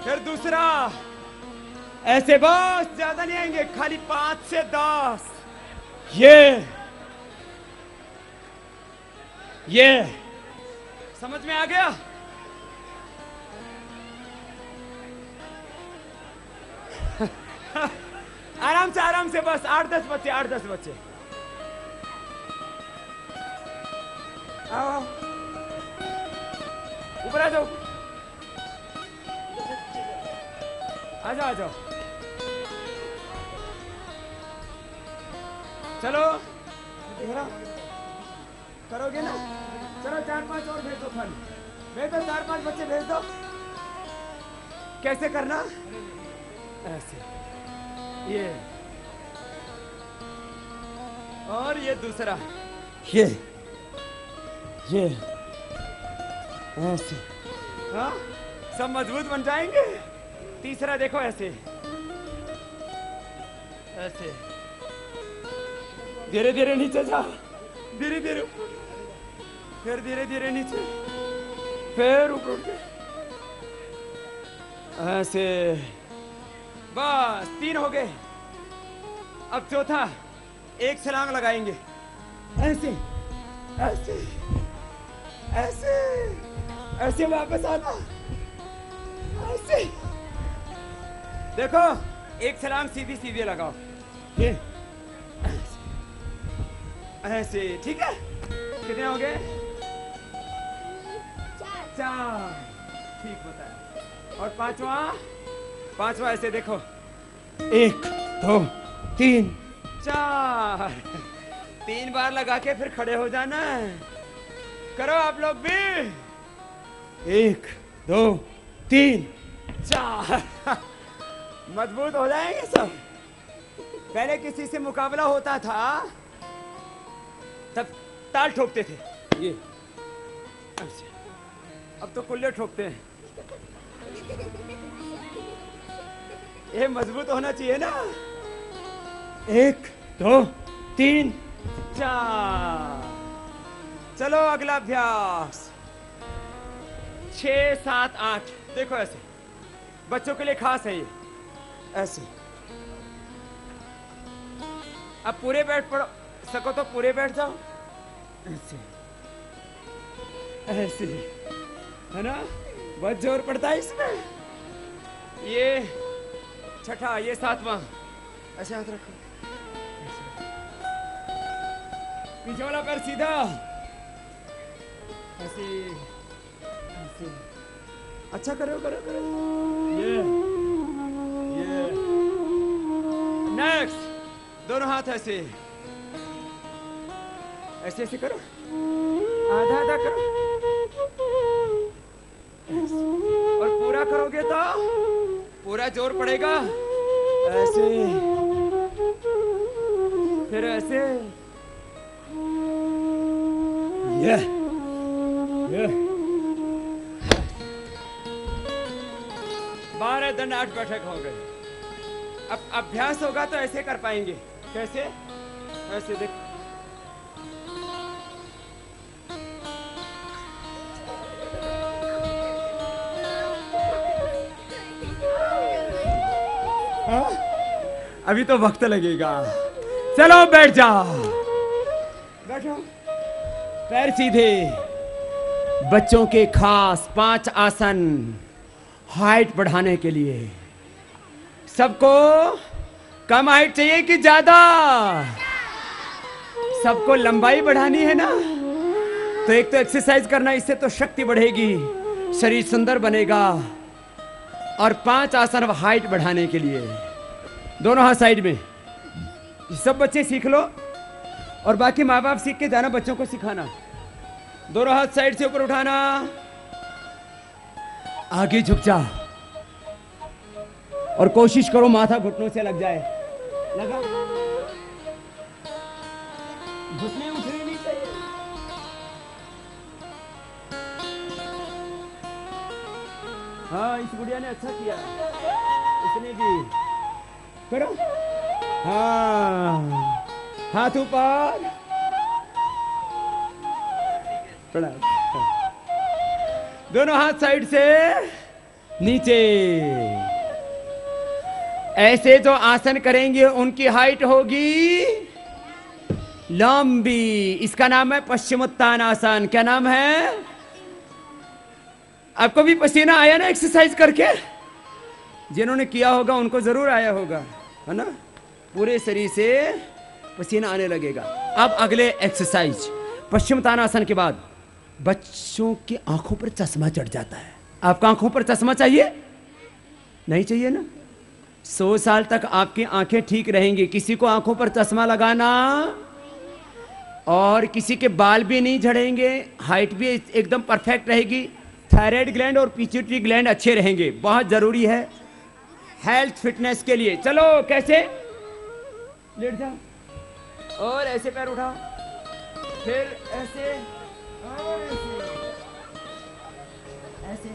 फिर दूसरा ऐसे बस, ज्यादा नहीं आएंगे, खाली 5 से 10। ये समझ में आ गया? आराम से बस 8-10 बच्चे, 8-10 बच्चे। आओ ऊपर आ जाओ, आ जाओ। चलो करोगे ना? चलो 4-5 और भेज दो, खाली भेज दो, 4-5 बच्चे भेज दो। कैसे करना? ऐसे, ये और ये दूसरा, ये ऐसे। हाँ, सब मजबूत बन जाएंगे। तीसरा देखो, ऐसे ऐसे, धीरे धीरे नीचे जाओ, धीरे धीरे, फिर धीरे धीरे नीचे, फिर ऊपर उठ के ऐसे। बस 3 हो गए। अब चौथा, एक छलांग लगाएंगे, ऐसे ऐसे ऐसे ऐसे, वापस आना, ऐसे। देखो, एक छलांग सीधी सीधी लगाओ, ये ऐसे, ठीक है? कितने हो गए? 4। ठीक बताया। और पांचवा ऐसे देखो, 1 2 3 4। 3 बार लगा के फिर खड़े हो जाना है। करो आप लोग भी। 1 2 3 4। मजबूत हो जाएंगे सब। पहले किसी से मुकाबला होता था तब ताल ठोकते थे, ये अब तो कुल्ले ठोकते हैं। ये मजबूत होना चाहिए ना। 1 2 3 4। चलो अगला अभ्यास, 6 7 8। देखो ऐसे, बच्चों के लिए खास है ये, ऐसे। अब पूरे बैठ पड़ो, सको तो पूरे बैठ जाओ, ऐसे ऐसे, है ना? बहुत जोर पड़ता है इसमें। ये छठा, ये 7वां। ऐसे हाथ रखो, पीछे वाला पैर सीधा, ऐसे ऐसे। अच्छा करो करो करो। ये नेक्स्ट, दोनों हाथ ऐसे ऐसे ऐसे करो, आधा आधा करो, और पूरा करोगे तो पूरा जोर पड़ेगा। ऐसे, फिर ऐसे, ये 12 दंड 8 बैठक हो गए। अब अभ्यास होगा तो ऐसे कर पाएंगे। कैसे? ऐसे देख, अभी तो वक्त लगेगा। चलो बैठ जाओ, बैठो, पैर सीधे। बच्चों के खास 5 आसन हाइट बढ़ाने के लिए। सबको कम हाइट चाहिए कि ज्यादा? सबको लंबाई बढ़ानी है ना, तो एक तो एक्सरसाइज करना, इससे तो शक्ति बढ़ेगी, शरीर सुंदर बनेगा। और 5 आसन हाइट बढ़ाने के लिए, दोनों हाथ साइड में। सब बच्चे सीख लो, और बाकी माँ बाप सीख के जाना, बच्चों को सिखाना। दोनों हाथ साइड से ऊपर उठाना, आगे झुक जा, और कोशिश करो माथा घुटनों से लग जाए। लगा? घुटने उठने नहीं चाहिए। हाँ, इस गुड़िया ने अच्छा किया, इसने भी करो। हाँ, हाथ ऊपर, प्रणाम। दोनों हाथ साइड से नीचे, ऐसे जो आसन करेंगे उनकी हाइट होगी लंबी। इसका नाम है पश्चिमोत्तान आसन। क्या नाम है? आपको भी पसीना आया ना एक्सरसाइज करके? जिन्होंने किया होगा उनको जरूर आया होगा, है ना? पूरे शरीर से पसीना आने लगेगा। अब अगले एक्सरसाइज पश्चिमोत्तान आसन के बाद बच्चों की आंखों पर चश्मा चढ़ जाता है। आपको आंखों पर चश्मा चाहिए? नहीं चाहिए ना? 100 साल तक आपकी आंखें ठीक रहेंगी। किसी को आंखों पर चश्मा लगाना और किसी के बाल भी नहीं झड़ेंगे, हाइट भी एकदम परफेक्ट रहेगी, थायराइड ग्लैंड और पिट्यूटरी ग्लैंड अच्छे रहेंगे। बहुत जरूरी है हेल्थ फिटनेस के लिए। चलो कैसे? लेट जाओ और ऐसे पैर उठाओ, फिर ऐसे और ऐसे ऐसे।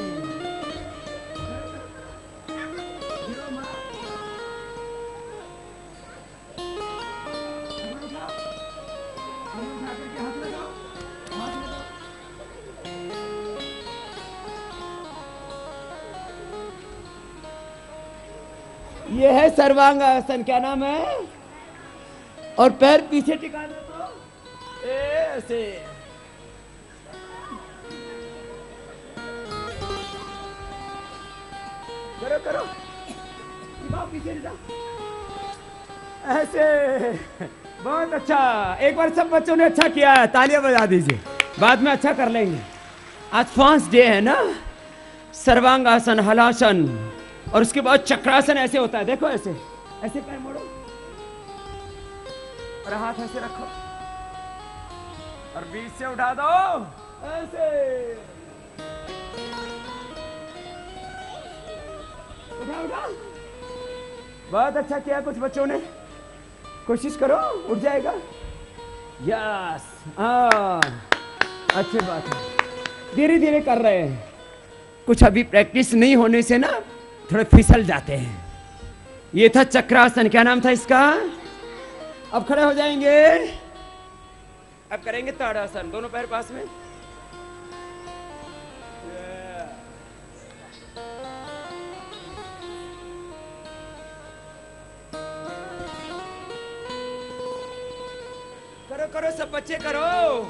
ये है सर्वांग आसन। क्या नाम है? और पैर पीछे टिका दो तो ऐसे। करो करो, पीछे जाओ ऐसे। बहुत अच्छा। एक बार सब बच्चों ने अच्छा किया है, तालियां बजा दीजिए। बाद में अच्छा कर लेंगे। आज फर्स्ट डे है ना। सर्वांग आसन, हलासन, और उसके बाद चक्रासन ऐसे होता है। देखो ऐसे ऐसे पैर मोड़ो और हाथ ऐसे रखो और बीच से उठा दो ऐसे। उठा उठा। बहुत अच्छा किया कुछ बच्चों ने। कोशिश करो, उठ जाएगा। यस, अच्छी बात है। धीरे धीरे कर रहे हैं। कुछ अभी प्रैक्टिस नहीं होने से ना थोड़े फिसल जाते हैं। ये था चक्रासन। क्या नाम था इसका? अब खड़े हो जाएंगे। अब करेंगे ताड़ासन। दोनों पैर पास में। करो करो, सब बच्चे करो।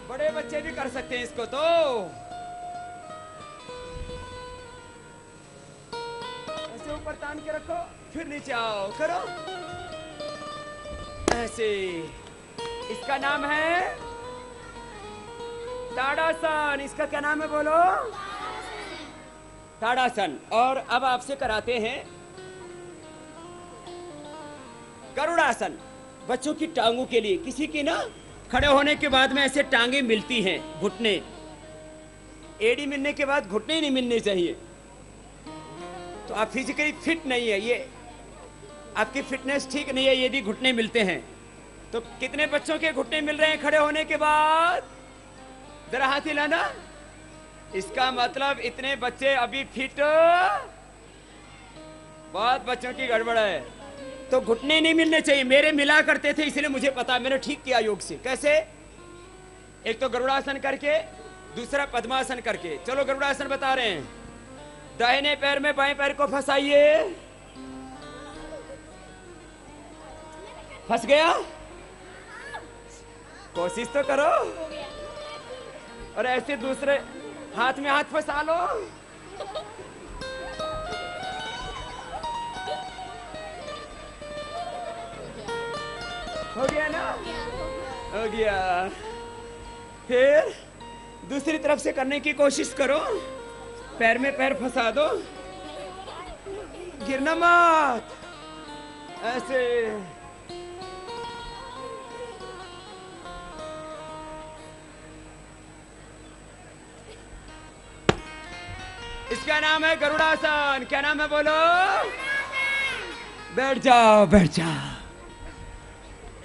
बड़े बच्चे भी कर सकते हैं इसको तो। ऊपर तान के रखो, फिर नीचे आओ, करो ऐसे। इसका नाम है ताड़ासन। इसका क्या नाम है बोलो? ताड़ासन। और अब आपसे कराते हैं गरुड़ासन। बच्चों की टांगों के लिए। किसी की ना खड़े होने के बाद में ऐसे टांगे मिलती हैं, घुटने, एड़ी मिलने के बाद घुटने नहीं मिलने चाहिए। तो आप फिजिकली फिट नहीं है, ये आपकी फिटनेस ठीक नहीं है यदि घुटने मिलते हैं। तो कितने बच्चों के घुटने मिल रहे हैं खड़े होने के बाद? जरा हाथ हिलाना। इसका मतलब इतने बच्चे अभी फिट। बहुत बच्चों की गड़बड़ है। तो घुटने नहीं मिलने चाहिए। मेरे मिला करते थे इसलिए मुझे पता, मैंने ठीक किया योग से। कैसे? एक तो गरुड़ासन करके, दूसरा पद्मासन करके। चलो गरुड़ासन बता रहे हैं। दाहिने पैर में बाएं पैर को फंसाइए। फंस गया? कोशिश तो करो। और ऐसे दूसरे हाथ में हाथ फंसा लो। हो गया ना? हो गया। फिर दूसरी तरफ से करने की कोशिश करो। पैर में पैर फंसा दो, गिरना मत, ऐसे। इसका नाम है गरुड़ासन। क्या नाम है बोलो? बैठ जाओ, बैठ जाओ।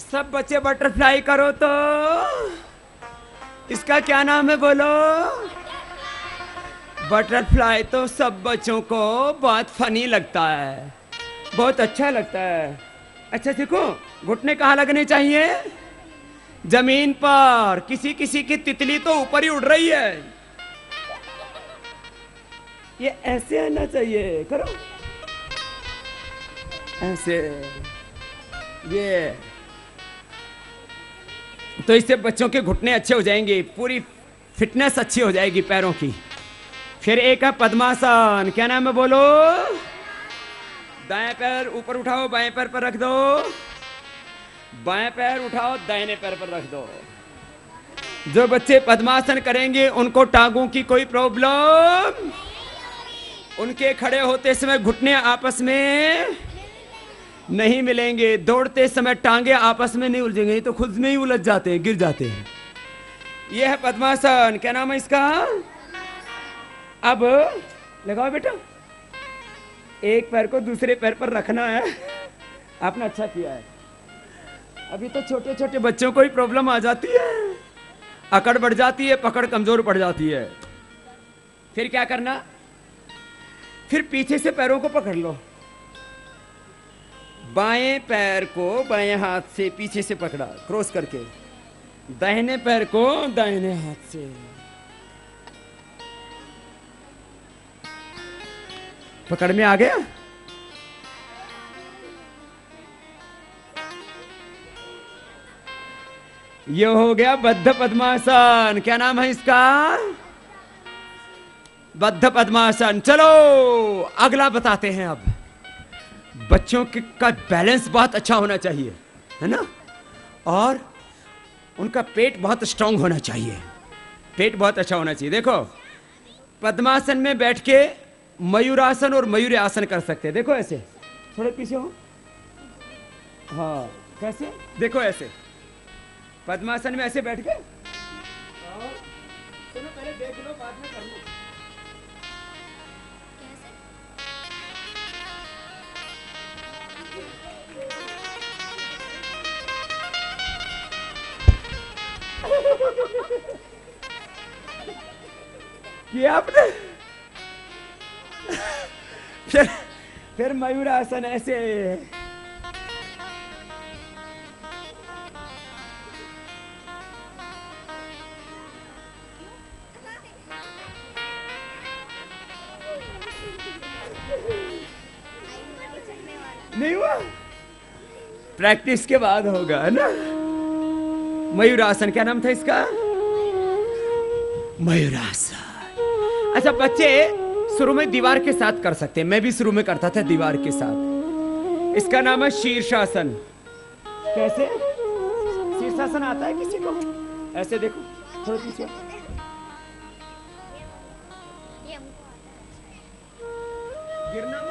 सब बच्चे बटरफ्लाई करो तो। इसका क्या नाम है बोलो? बटरफ्लाई तो सब बच्चों को बहुत फनी लगता है, बहुत अच्छा लगता है। अच्छा देखो, घुटने कहाँ लगने चाहिए? जमीन पर। किसी किसी की तितली तो ऊपर ही उड़ रही है। ये ऐसे आना चाहिए। करो ऐसे ये, तो इससे बच्चों के घुटने अच्छे हो जाएंगे, पूरी फिटनेस अच्छी हो जाएगी पैरों की। फिर एक है पद्मासन, क्या नाम है बोलो? दाएं पैर ऊपर उठाओ, बाएं पैर पर रख दो, बाएं पैर उठाओ, दाहिने पैर पर रख दो। जो बच्चे पद्मासन करेंगे उनको टांगों की कोई प्रॉब्लम, उनके खड़े होते समय घुटने आपस में नहीं मिलेंगे, दौड़ते समय टांगे आपस में नहीं उलझेंगे, तो खुद में ही उलझ जाते हैं, गिर जाते हैं। यह है पद्मासन, क्या नाम है इसका? अब लगाओ बेटा, एक पैर को दूसरे पैर पर रखना है। आपने अच्छा किया है। अभी तो छोटे छोटे बच्चों को ही प्रॉब्लम आ जाती है, अकड़ बढ़ जाती है, पकड़ कमजोर पड़ जाती है। फिर क्या करना? फिर पीछे से पैरों को पकड़ लो, बाएं पैर को बाएं हाथ से पीछे से पकड़ा क्रॉस करके, दाहिने पैर को दाहिने हाथ से पकड़ में आ गया। ये हो गया बद्ध पद्मासन। क्या नाम है इसका? बद्ध पद्मासन। चलो अगला बताते हैं। अब बच्चों का बैलेंस बहुत अच्छा होना चाहिए, है ना, और उनका पेट बहुत स्ट्रांग होना चाहिए, पेट बहुत अच्छा होना चाहिए। देखो पद्मासन में बैठ के मयूरासन और मयूर आसन कर सकते हैं। देखो ऐसे, थोड़े पीछे हो, हाँ कैसे, देखो ऐसे पद्मासन में ऐसे बैठ के, चलो पहले देख लो बाद में कर लो। किया आपने? फिर मयूरासन ऐसे, नहीं हुआ, प्रैक्टिस के बाद होगा, है ना। मयूरासन, क्या नाम था इसका? मयूरासन। अच्छा बच्चे शुरू में दीवार के साथ कर सकते हैं, मैं भी शुरू में करता था दीवार के साथ। इसका नाम है शीर्षासन। कैसे? शीर्षासन आता है किसी को? ऐसे देखो, थोड़ा पीछे, गिरना मत।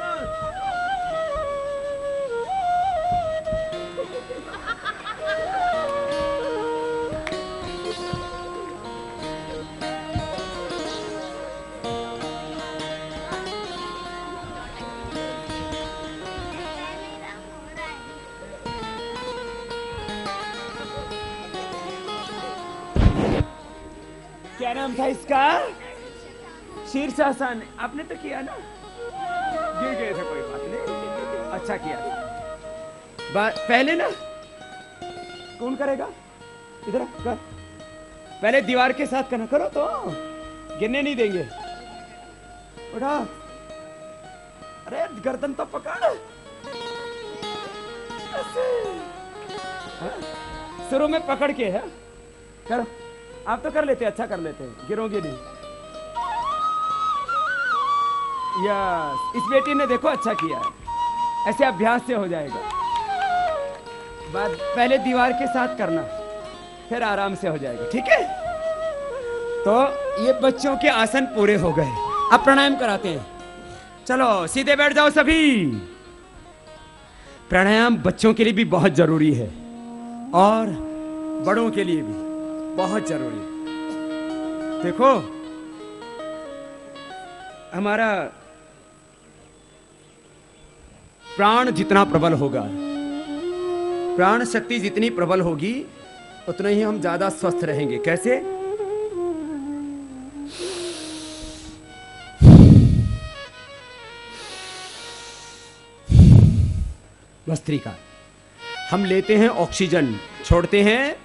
क्या नाम था इसका? शीर्षासन। आपने तो किया ना, गिर गए थे, कोई बात नहीं, अच्छा किया। पहले ना कौन करेगा? इधर कर, पहले दीवार के साथ करना, करो तो गिरने नहीं देंगे। उठा, अरे गर्दन तो पकड़, शुरू में पकड़ के है, करो। आप तो कर लेते, अच्छा कर लेते, गिरोगे नहीं। यस, इस बेटी ने देखो अच्छा किया है, ऐसे अभ्यास से हो जाएगा। पहले दीवार के साथ करना, फिर आराम से हो जाएगा, ठीक है। तो ये बच्चों के आसन पूरे हो गए। अब प्राणायाम कराते हैं। चलो सीधे बैठ जाओ सभी। प्राणायाम बच्चों के लिए भी बहुत जरूरी है और बड़ों के लिए भी बहुत जरूरी है। देखो हमारा प्राण जितना प्रबल होगा, प्राण शक्ति जितनी प्रबल होगी, उतना ही हम ज्यादा स्वस्थ रहेंगे। कैसे? भस्त्रिका। हम लेते हैं ऑक्सीजन, छोड़ते हैं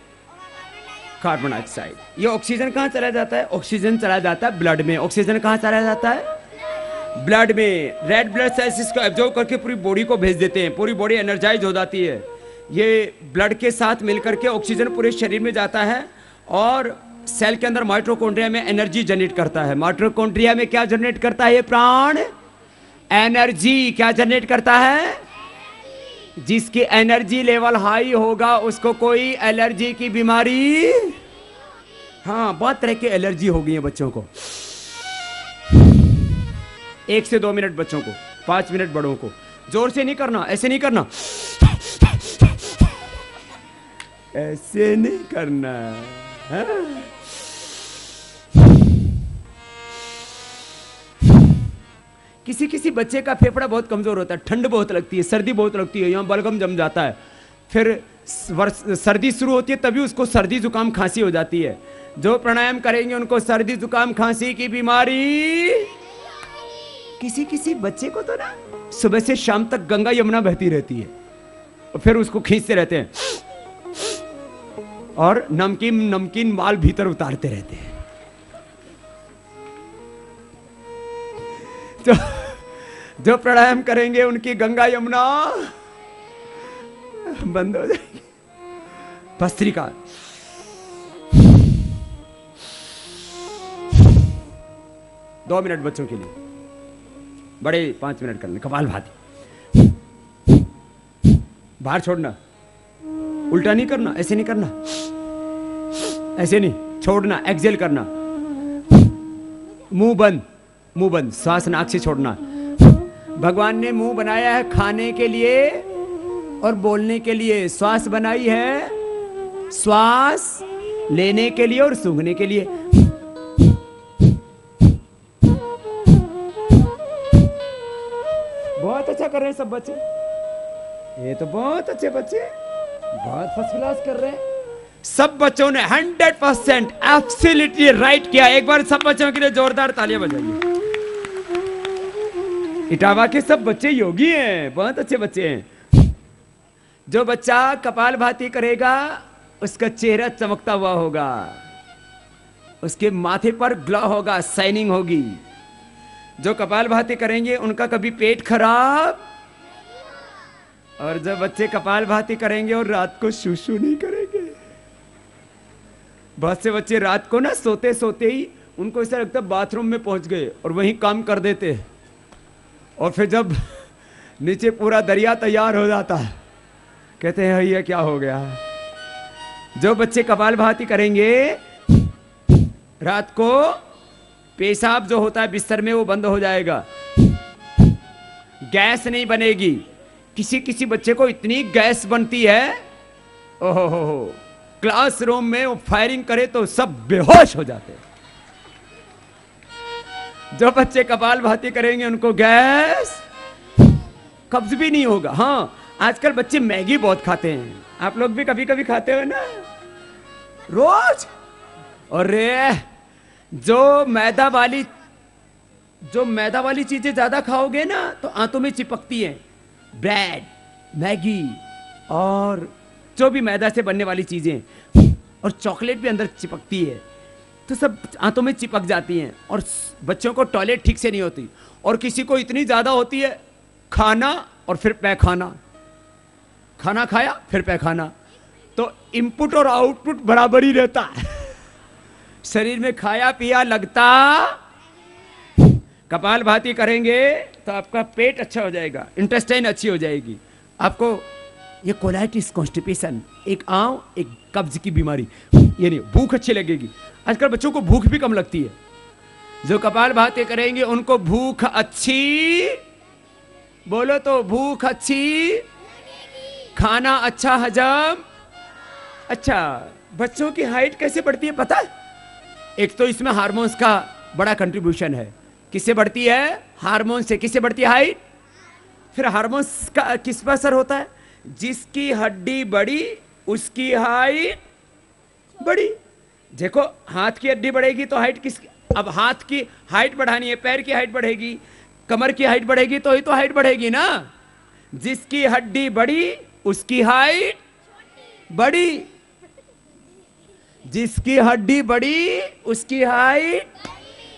कार्बन डाइऑक्साइड। ये ऑक्सीजन कहां चला जाता है? ऑक्सीजन चला जाता है ब्लड में। ऑक्सीजन कहां चला जाता है? ब्लड में रेड ब्लड सेल्स इसको एब्जॉर्ब करके पूरी बॉडी को भेज देते हैं, पूरी बॉडी एनर्जाइज हो जाती है। ये ब्लड के साथ मिलकर के ऑक्सीजन पूरे शरीर में जाता है और सेल के अंदर माइटोकॉन्ड्रिया में एनर्जी जनरेट करता है। माइटोकॉन्ड्रिया में क्या जनरेट करता है ये प्राण? एनर्जी। क्या जनरेट करता है? जिसकी एनर्जी लेवल हाई होगा उसको कोई एलर्जी की बीमारी, हाँ बहुत तरह की एलर्जी हो गई है बच्चों को। 1 से 2 मिनट बच्चों को, 5 मिनट बड़ों को। जोर से नहीं करना, ऐसे नहीं करना, ऐसे नहीं करना है? किसी किसी बच्चे का फेफड़ा बहुत कमजोर होता है, ठंड बहुत लगती है, सर्दी बहुत लगती है, यहाँ बलगम जम जाता है, फिर सर्दी शुरू होती है तभी उसको सर्दी जुकाम खांसी हो जाती है। जो प्राणायाम करेंगे उनको सर्दी जुकाम खांसी की बीमारी। किसी किसी बच्चे को तो ना सुबह से शाम तक गंगा यमुना बहती रहती है और फिर उसको खींचते रहते हैं और नमकीन नमकीन माल भीतर उतारते रहते हैं। तो जो प्राणायाम करेंगे उनकी गंगा यमुना बंद हो जाएगी। भस्त्रिका, दो मिनट बच्चों के लिए, बड़े 5 मिनट कर लें। कपालभाति, बाहर छोड़ना, उल्टा नहीं करना, ऐसे नहीं करना, ऐसे नहीं, छोड़ना, एक्सेल करना, मुंह बंद, मुंह बंद, श्वास नाक से छोड़ना। भगवान ने मुंह बनाया है खाने के लिए और बोलने के लिए, श्वास बनाई है श्वास लेने के लिए और सूंघने के लिए। बहुत अच्छा कर रहे हैं सब बच्चे, ये तो बहुत अच्छे बच्चे, बहुत फर्स्ट क्लास कर रहे हैं। सब बच्चों ने 100% एब्सोल्युटली राइट किया। एक बार सब बच्चों के लिए जोरदार तालियां बजाइए। इटावा के सब बच्चे योगी हैं, बहुत अच्छे बच्चे हैं। जो बच्चा कपालभाति करेगा उसका चेहरा चमकता हुआ होगा, उसके माथे पर ग्लो होगा, शाइनिंग होगी। जो कपालभाति करेंगे उनका कभी पेट खराब, और जब बच्चे कपालभाति करेंगे और रात को शूशू नहीं करेंगे। बहुत से बच्चे रात को ना सोते सोते ही उनको ऐसा लगता है बाथरूम में पहुंच गए और वहीं काम कर देते, और फिर जब नीचे पूरा दरिया तैयार हो जाता है कहते हैं ये क्या हो गया। जो बच्चे कपालभाति करेंगे रात को पेशाब जो होता है बिस्तर में वो बंद हो जाएगा, गैस नहीं बनेगी। किसी किसी बच्चे को इतनी गैस बनती है, ओहो हो, क्लासरूम में वो फायरिंग करे तो सब बेहोश हो जाते हैं। जो बच्चे कपालभाति करेंगे उनको गैस, कब्ज भी नहीं होगा। हाँ, आजकल बच्चे मैगी बहुत खाते हैं, आप लोग भी कभी कभी खाते हो ना रोज। और जो मैदा वाली चीजें ज्यादा खाओगे ना तो आंतों में चिपकती हैं, ब्रेड, मैगी और जो भी मैदा से बनने वाली चीजें, और चॉकलेट भी अंदर चिपकती है, तो सब आंतों में चिपक जाती हैं और बच्चों को टॉयलेट ठीक से नहीं होती। और किसी को इतनी ज्यादा होती है, खाना और फिर पैखाना, खाना खाया फिर पैखाना, तो इनपुट और आउटपुट बराबर ही रहता है, शरीर में खाया पिया लगता। कपालभाति करेंगे तो आपका पेट अच्छा हो जाएगा, इंटेस्टाइन अच्छी हो जाएगी, आपको ये कोलाइटिस, कॉन्स्टिपेशन, एक आंव, एक कब्ज की बीमारी, ये नहीं, भूख अच्छी लगेगी। आजकल बच्चों को भूख भी कम लगती है। जो कपालभाति करेंगे उनको भूख अच्छी, बोलो तो भूख अच्छी, खाना अच्छा हजम। अच्छा, बच्चों की हाइट कैसे बढ़ती है पता है? एक तो इसमें हार्मोन्स का बड़ा कंट्रीब्यूशन है। किससे बढ़ती है? हार्मोन से। किससे बढ़ती है हाइट? फिर हार्मोन्स का किस पर असर होता है? जिसकी हड्डी बड़ी उसकी हाइट बड़ी। देखो, हाथ की हड्डी बढ़ेगी तो हाइट किसकी? अब हाथ की हाइट बढ़ानी है, पैर की हाइट बढ़ेगी, कमर की हाइट बढ़ेगी तो ही तो हाइट बढ़ेगी ना। जिसकी हड्डी बड़ी उसकी हाइट बड़ी, जिसकी हड्डी बड़ी उसकी हाइट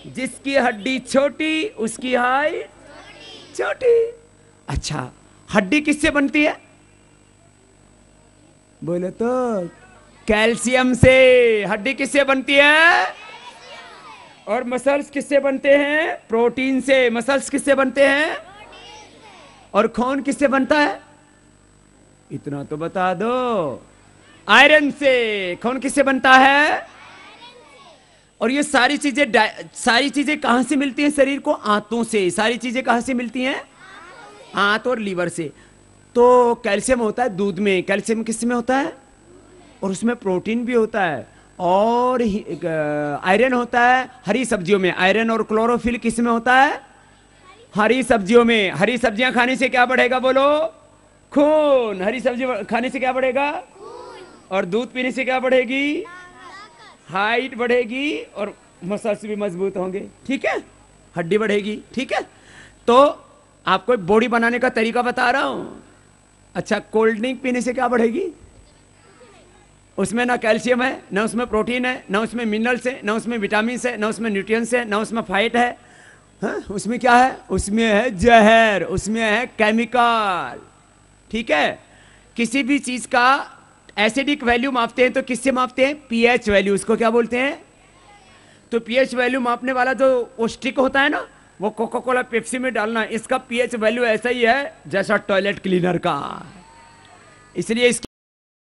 जिसकी हड्डी छोटी उसकी हाइट छोटी। अच्छा, हड्डी किससे बनती है? बोले तो कैल्शियम से। हड्डी किससे बनती है? और मसल्स किससे बनते हैं? प्रोटीन से। मसल्स किससे बनते हैं? और खून किससे बनता है? इतना तो बता दो। आयरन से। खून किससे बनता है? और ये सारी चीजें कहां से मिलती हैं शरीर को? आंतों से। सारी चीजें कहां से मिलती हैं? आंत और लीवर से। तो कैल्शियम होता है दूध में। कैल्शियम किस में होता है? और उसमें प्रोटीन भी होता है। और आयरन होता है हरी सब्जियों में। आयरन और क्लोरोफिल किस में होता है? हरी सब्जियों में। हरी सब्जियां खाने से क्या बढ़ेगा? बोलो, खून। हरी सब्जी खाने से क्या बढ़ेगा? और दूध पीने से क्या बढ़ेगी? हाइट बढ़ेगी और मसल्स भी मजबूत होंगे। ठीक है, हड्डी बढ़ेगी। ठीक है, तो आपको बॉडी बनाने का तरीका बता रहा हूं। अच्छा, कोल्ड ड्रिंक पीने से क्या बढ़ेगी? उसमें ना कैल्शियम है, ना उसमें प्रोटीन है, ना उसमें मिनरल्स है, ना उसमें विटामिन है, ना उसमें न्यूट्रिएंट्स है, ना उसमें फैट है। हाँ? उसमें क्या है? उसमें है जहर, उसमें है केमिकल। ठीक है, किसी भी चीज का एसिडिक वैल्यू मापते हैं तो किससे मापते हैं? PH value. उसको क्या बोलते हैं? तो पीएच वैल्यू मापने वाला जो वो स्टिक होता है ना, वो कोका कोला पेप्सी में डालना, इसका पीएच वैल्यू ऐसा ही है जैसा टॉयलेट क्लीनर का। इसलिए